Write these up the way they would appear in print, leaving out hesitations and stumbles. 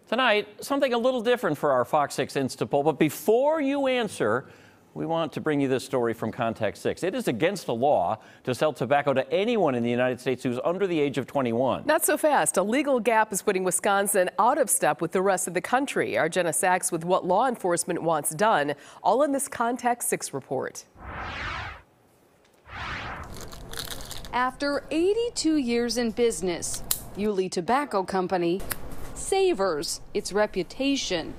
Tonight, something a little different for our Fox 6 Insta poll. But before you answer, we want to bring you this story from Contact 6. It is against the law to sell tobacco to anyone in the United States who's under the age of 21. Not so fast. A legal gap is putting Wisconsin out of step with the rest of the country. Our Jenna Sachs with what law enforcement wants done, all in this Contact 6 report. After 82 years in business, Yulee Tobacco Company savors its reputation.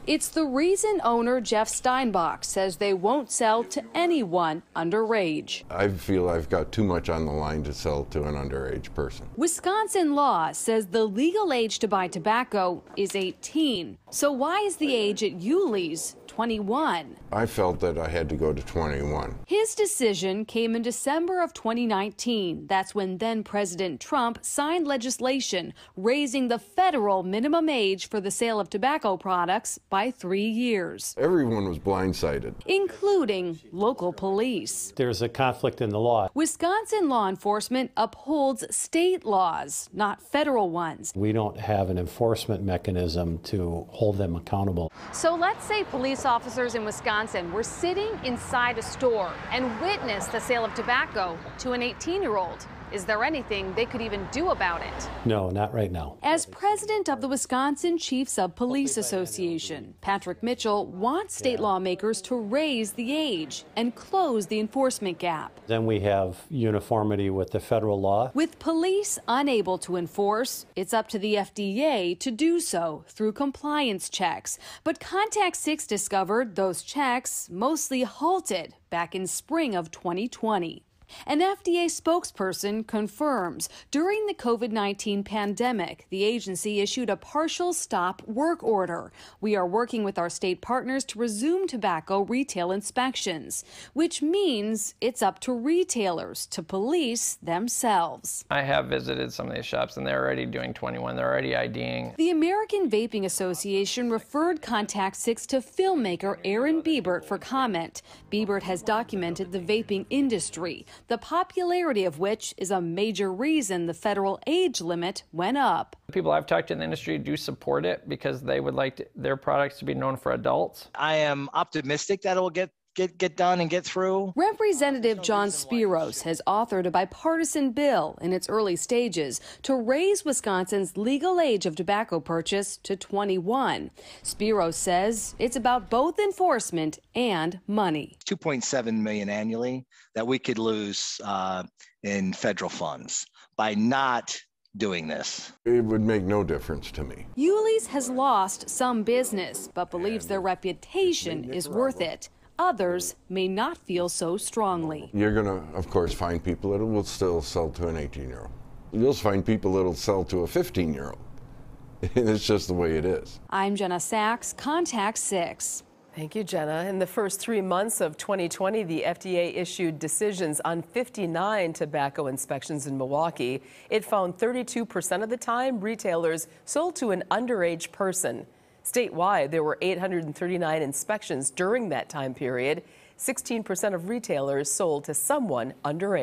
It's the reason owner Jeff Steinbach says they won't sell to anyone underage. I feel I've got too much on the line to sell to an underage person. Wisconsin law says the legal age to buy tobacco is 18. So why is the age at Yulee's 21? I felt that I had to go to 21. His decision came in December of 2019. That's when then President Trump signed legislation raising the federal minimum age for the sale of tobacco products by 3 years. Everyone was blindsided, including local police. There's a conflict in the law. Wisconsin law enforcement upholds state laws, not federal ones. We don't have an enforcement mechanism to hold them accountable. So let's say police officers in Wisconsin were sitting inside a store and witnessed the sale of tobacco to an 18-year-old. Is there anything they could even do about it? No, not right now. As president of the Wisconsin Chiefs of Police Association, Patrick Mitchell wants state lawmakers to raise the age and close the enforcement gap. Then we have uniformity with the federal law. With police unable to enforce, it's up to the FDA to do so through compliance checks. But Contact 6 discovered those checks mostly halted back in spring of 2020. An FDA spokesperson confirms during the COVID-19 pandemic, the agency issued a partial stop work order. We are working with our state partners to resume tobacco retail inspections, which means it's up to retailers to police themselves. I have visited some of these shops and they're already doing 21. They're already IDing. The American Vaping Association referred Contact 6 to filmmaker Aaron Biebert for comment. Biebert has documented the vaping industry, the popularity of which is a major reason the federal age limit went up. People I've talked to in the industry do support it because they would like their products to be known for adults. I am optimistic that it will get done and get through. Representative John Spiros has authored a bipartisan bill in its early stages to raise Wisconsin's legal age of tobacco purchase to 21. Spiros says it's about both enforcement and money. $2.7 million annually that we could lose in federal funds by not doing this. It would make no difference to me. Yulee's has lost some business, but believes their reputation is worth it. Others may not feel so strongly. You're going to, of course, find people that will still sell to an 18-year-old. You'll find people that will sell to a 15-year-old. It's just the way it is. I'm Jenna Sachs, Contact 6. Thank you, Jenna. In the first 3 months of 2020, the FDA issued decisions on 59 tobacco inspections in Milwaukee. It found 32% of the time retailers sold to an underage person. Statewide, there were 839 inspections during that time period. 16% of retailers sold to someone underage.